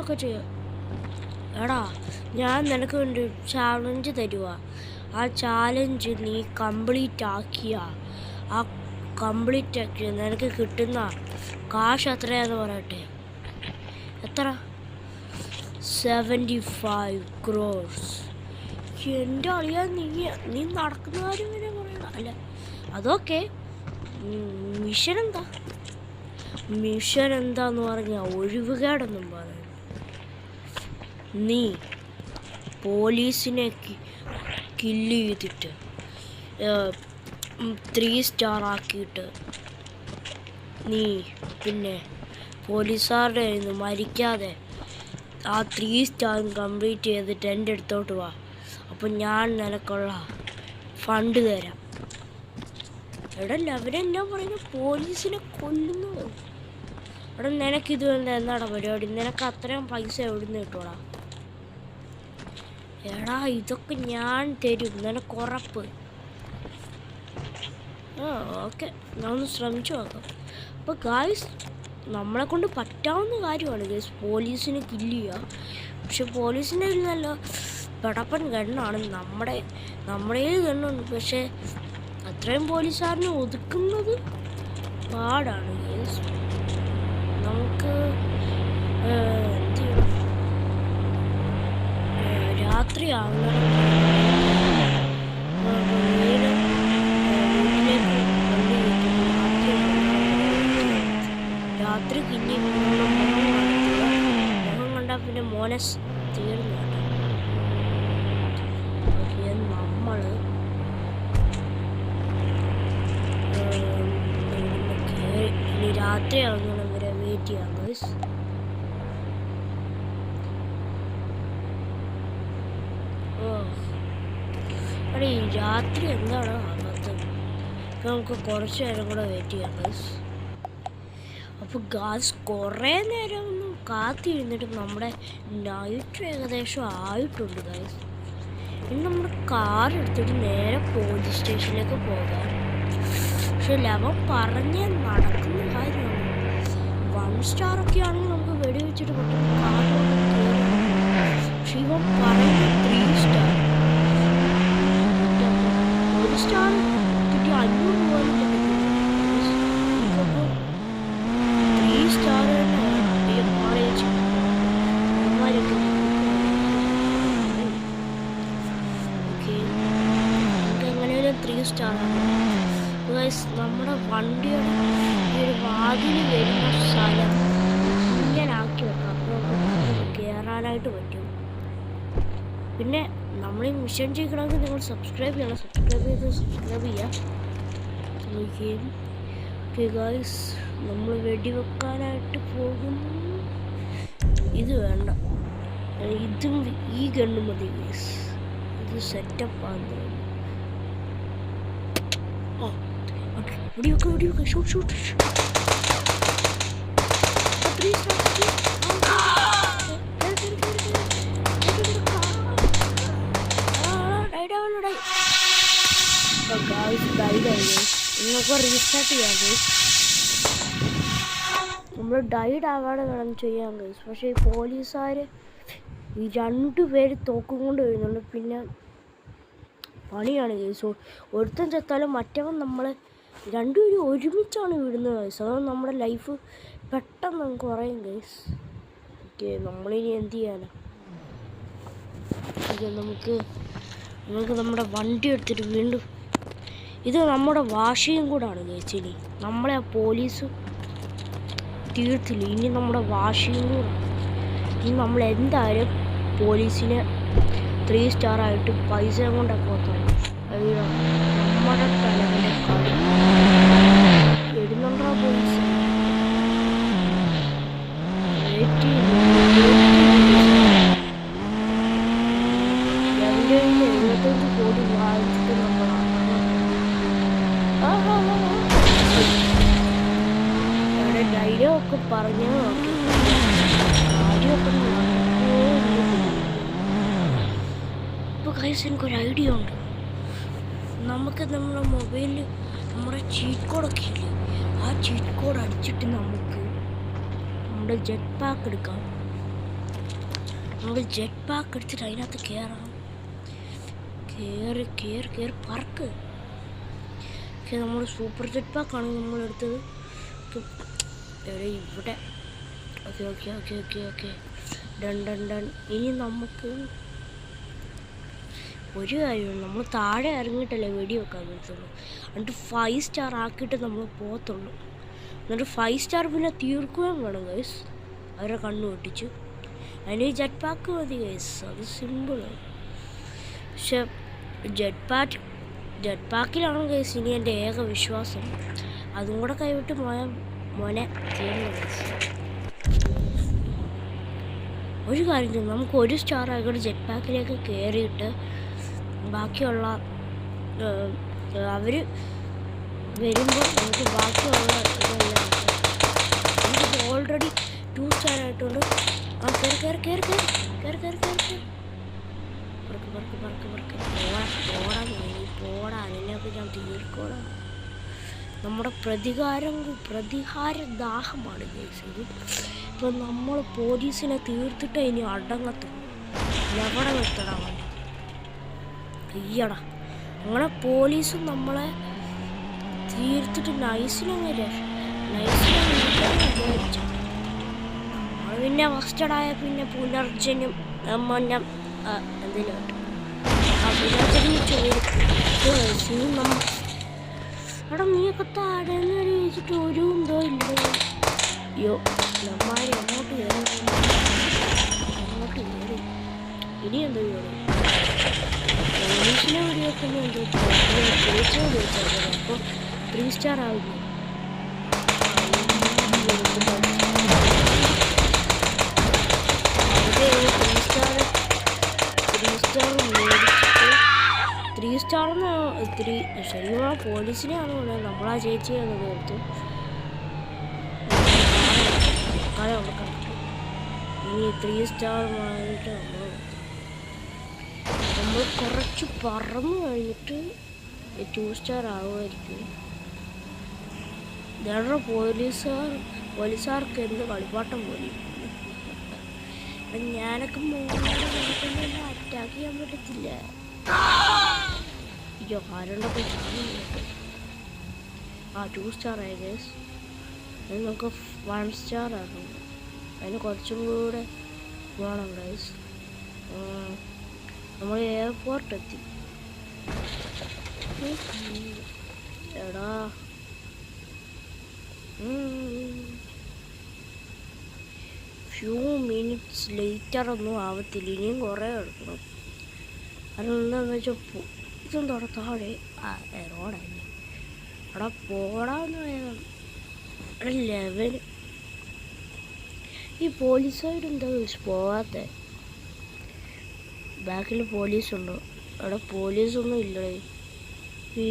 ഒക്കെ ചെയ്യാം. എടാ, ഞാൻ നിനക്ക് വേണ്ടി ചാലഞ്ച് തരുക. ആ ചാലഞ്ച് നീ കംപ്ലീറ്റ് ആക്കിയ നിനക്ക് കിട്ടുന്ന കാശ് എത്രയാന്ന് പറയട്ടെ. എത്ര? 75 crores. എൻ്റെ അളിയാ, നീ നടക്കുന്ന കാര്യം വരെ പറയണം. അല്ല, അതൊക്കെ മിഷൻ എന്താന്ന് പറഞ്ഞാൽ ഒഴിവുകേടൊന്നും പറയണം. നീ പോലീസിനെ കില്ല് ചെയ്തിട്ട് 3 സ്റ്റാർ ആക്കിയിട്ട് നീ പിന്നെ പോലീസുകാരുടെ നിന്ന് മരിക്കാതെ ആ 3 സ്റ്റാറും കംപ്ലീറ്റ് ചെയ്തിട്ട് എൻ്റെ അടുത്തോട്ട് വാ. അപ്പം ഞാൻ നിനക്കുള്ള ഫണ്ട് തരാം. എടാ, അവരെല്ലാം പറയുന്നത് പോലീസിനെ കൊല്ലുന്നു. എടാ, നിനക്കിത് എന്താണ് പരിപാടി? നിനക്ക് അത്രയും പൈസ എവിടുന്ന് കിട്ടൂടാ? എടാ, ഇതൊക്കെ ഞാൻ തരും, നിനക്ക് ഉറപ്പ്. ഓക്കെ, ഞാൻ ഒന്ന് ശ്രമിച്ചു നോക്കാം. അപ്പോൾ ഗായ്സ്, നമ്മളെ കൊണ്ട് പറ്റാവുന്ന കാര്യമാണ് ഗൈസ് പോലീസിനെ കില്ല് ചെയ്യുക. പക്ഷെ പോലീസിൻ്റെ നല്ല പെടപ്പൻ ഗണ്ണാണ്. നമ്മുടെ ഗണ്ണുണ്ട്, പക്ഷെ അത്രയും പോലീസുകാരനെ ഒതുക്കുന്നത് പാടാണ് ഗൈസ്. നമുക്ക് എന്ത് ചെയ്യണം? രാത്രി ആകണം. രാത്രി പിന്നെ മുഖം കണ്ടാൽ പിന്നെ മോനസ് തീർന്നു. നമ്മൾ ഇനി രാത്രി ആകുന്ന വരെ വെയിറ്റ് ചെയ്യാം ഗൈസ്. അവിടെ ഈ രാത്രി എന്താണ് ആകാത്തത്? നമുക്ക് കുറച്ച് നേരം കൂടെ വെയിറ്റ് ചെയ്യാം ഗൈസ്. അപ്പോൾ ഗായ്സ്, കുറേ നേരം ഒന്നും കാത്തിരുന്നിട്ട് നമ്മുടെ നൈറ്റ് ഏകദേശം ആയിട്ടുണ്ട് ഗായ്സ്. ഇനി നമ്മുടെ കാർ എടുത്തിട്ട് നേരെ പോലീസ് സ്റ്റേഷനിലേക്ക് പോകാം. പക്ഷെ അവൻ പറഞ്ഞ് നടക്കുന്ന കാര്യമാണ്. 1 സ്റ്റാറൊക്കെ ആണെങ്കിൽ നമുക്ക് വെടിവെച്ചിട്ട് പെട്ടെന്ന് കാർ കയറും. പക്ഷെ ഇവൻ പറയുന്നത് 3 സ്റ്റാർ. 1 സ്റ്റാർ കിട്ടി 500 രൂപ. 3 സ്റ്റാർ തന്നെ കോളേജ് ഓക്കെ. നമുക്ക് എങ്ങനെയാലും 3 സ്റ്റാറാണ് ഗൈസ്. നമ്മുടെ വണ്ടിയുടെ ഒരു വാതിൽ വരുന്ന സ്ഥലം ഇങ്ങനെ ആക്കി വെക്കാം. അപ്പോൾ നമുക്ക് കയറാനായിട്ട് പറ്റും. പിന്നെ നമ്മൾ ഈ മിഷൻ ചെയ്യണമെങ്കിൽ നിങ്ങൾ സബ്സ്ക്രൈബ് ചെയ്യുക. ഓക്കെ ഗൈസ്, നമ്മൾ വെടിവെക്കാനായിട്ട് പോകുന്നു. ഇത് വേണ്ട, ഇതും ഈ ഗണ്ണ് മതി ഗൈസ്. ഇത് സെറ്റപ്പാന്ന് തോന്നുന്നു. വെടിവെക്ക ഷൂട്ട്. നിങ്ങൾക്ക് റീസ്റ്റാർട്ട് ചെയ്യാം ഗൈസ്. നമ്മൾ ഡൈഡ് ആവാതെ വേണം ചെയ്യാൻ ഗൈസ്. പക്ഷേ ഈ പോലീസുകാർ ഈ 2 പേര് തോക്കും കൊണ്ട് വരുന്നുണ്ട്. പിന്നെ പണിയാണ് ഗൈസ്. ഒരുത്തൻ ചത്താലും മറ്റവൻ നമ്മളെ 2 പേരും ഒരുമിച്ചാണ് വിടുന്നത് ഗൈസ്. അതാണ് നമ്മുടെ ലൈഫ് പെട്ടെന്ന് കുറയും ഗൈസ്. ഓക്കെ, നമ്മളിനി എന്ത് ചെയ്യാനാ? നമുക്ക് നമ്മുടെ വണ്ടി എടുത്തിട്ട് വീണ്ടും, ഇത് നമ്മുടെ വാശിയും കൂടാണ് ഗൈസ്. ഇനി നമ്മളെ ആ പോലീസ് തീർത്തില്ല, ഇനി നമ്മുടെ വാശിയും കൂടാണ്. ഇനി നമ്മൾ എന്തായാലും പോലീസിനെ 3 സ്റ്റാറായിട്ട് പൈസ കൊണ്ടൊക്കെ പോകണം. നമ്മുടെ തലവൻ്റെ കളി വരുന്നുണ്ടോ പോലീസ്? വെയിറ്റ് ചെയ്യുന്നു. 75 കോടി വാങ്ങിച്ചിട്ട് നമ്മളാണ് ഡൈലോഗ് ഒക്കെ പറഞ്ഞു നോക്കി. കാര്യമൊക്കെ ഇപ്പോൾ ഗൈസ്, എനിക്കൊരു ഐഡിയ ഉണ്ട്. നമുക്ക് നമ്മുടെ മൊബൈലിൽ നമ്മുടെ ചീറ്റ് കോഡൊക്കെ ഇല്ലേ, ആ ചീറ്റ് കോഡ് അടിച്ചിട്ട് നമുക്ക് നമ്മുടെ ജെറ്റ് പാക്ക് എടുക്കാം. നമ്മൾ ജെറ്റ് പാക്ക് എടുത്തിട്ട് അതിനകത്ത് കയറണം. കയറി കയറി കയറി പറക്ക്. ഓക്കെ, നമ്മൾ സൂപ്പർ ജെറ്റ് പാക്കാണ് നമ്മളെടുത്തത്. ഇവിടെ okay okay okay okay okay done done done. ഇനി നമുക്ക് ഒരു കാര്യമാണ്, നമ്മൾ താഴെ ഇറങ്ങിയിട്ടല്ലേ വെടി വെക്കാൻ പറ്റുള്ളൂ. എന്നിട്ട് 5 സ്റ്റാർ ആക്കിയിട്ട് നമ്മൾ പോകത്തുള്ളൂ. എന്നിട്ട് 5 സ്റ്റാർ പിന്നെ തീർക്കുകയും വേണം ഗൈസ്, അവരെ കണ്ണു പൊട്ടിച്ച്. അതിന് ജെറ്റ് പാക്ക് മതി ഗൈസ്, അത് സിമ്പിളാണ്. പക്ഷെ ജെറ്റ് പാക്കിലാണ് ഗൈസ് ഇനി എൻ്റെ ഏക വിശ്വാസം. അതും കൂടെ കൈവിട്ട് മോനെ തീർന്നു ഗൈസ്. ഒരു കാര്യം ചെയ്യും, നമുക്ക് 1 സ്റ്റാർ ആയിക്കോട്ടെ ജെറ്റ് പാക്കിലേക്ക് കയറിയിട്ട് ബാക്കിയുള്ള അവർ വരുമ്പോൾ നമുക്ക് ബാക്കിയുള്ള ഇതെല്ലാം നമുക്ക് ഓൾറെഡി 2 സ്റ്റാർ ആയിട്ടുണ്ട്. ആ കയറി കയറി കയറി കയറി കയറി കയറി കയറി പറക്ക് പറക്ക് പറക്ക് പറക്ക് പോടാ അതിനെയൊക്കെ ഞാൻ തീർക്കോടാ. നമ്മുടെ പ്രതിഹാര ദാഹമാണ് ഗൈസ് ഇത്. ഇപ്പം നമ്മൾ പോലീസിനെ തീർത്തിട്ട് ഇനി അടങ്ങത്തുള്ളൂ. എവിടെ നിർത്തടാ വേണ്ടി അയ്യടാ. അങ്ങനെ പോലീസും നമ്മളെ തീർത്തിട്ട് നൈസിനങ്ങനെ വിചാരിച്ചു. നമ്മൾ പിന്നെ ഫസ്റ്റഡായ പിന്നെ പുനർജന്യം എന്തെങ്കിലും പുനർജന്യം ചോദിക്കും നമ്മൾ. എടാ നീയൊക്കെ താഴെന്ന് ചോദിച്ചിട്ട് ഒരു എന്തോ ഇല്ല. അയ്യോ നമ്മാര് അങ്ങോട്ട് കയറി ഇനി എന്തോ കയറി പോലീസിനെ വെടിവെക്കുന്ന എന്തോ ചോദിച്ചാൽ അപ്പോൾ 3 സ്റ്റാർ ആവില്ല. 3 സ്റ്റാറിന് ശരിക്കും ആ പോലീസിനെയാണ് പറയുന്നത്. നമ്മളാ ചേച്ചിയാണ് തീർത്തു. ഇനി 3 സ്റ്റാറുമായിട്ട് നമ്മൾ കുറച്ച് പറന്നു കഴിഞ്ഞിട്ട് 2 സ്റ്റാർ ആകുമായിരിക്കും. ഇതാണ് പോലീസുകാർക്ക് എന്ത് കളിപ്പാട്ടം പോലും. ഞാനൊക്കെ മോനെ അറ്റാക്ക് ചെയ്യാൻ പറ്റത്തില്ല. അയ്യോ ആരുണ്ടൊക്കെ ആ 2 സ്റ്റാർ ആയി ഗൈസ്. അത് നമുക്ക് 1 സ്റ്റാർ ആക്കണം. അതിന് കുറച്ചും കൂടെ വേണം ഗൈസ്. നമ്മൾ എയർപോർട്ട് എത്തി. എടാ ഫ്യൂ മിനിറ്റ്സ് ലേറ്ററൊന്നും ആവത്തില്ല, ഇനിയും കുറേ എടുക്കണം. അതെന്താണെന്ന് വെച്ചാൽ ഇതെന്താ താഴെ റോഡല്ലേ. അവിടെ പോടാന്ന് പറയാം. അവിടെ 11 ഈ പോലീസുകാരെന്താ പോവാത്ത? ബാക്കിൽ പോലീസുണ്ടോ? അവിടെ പോലീസൊന്നും ഇല്ലേ? ഈ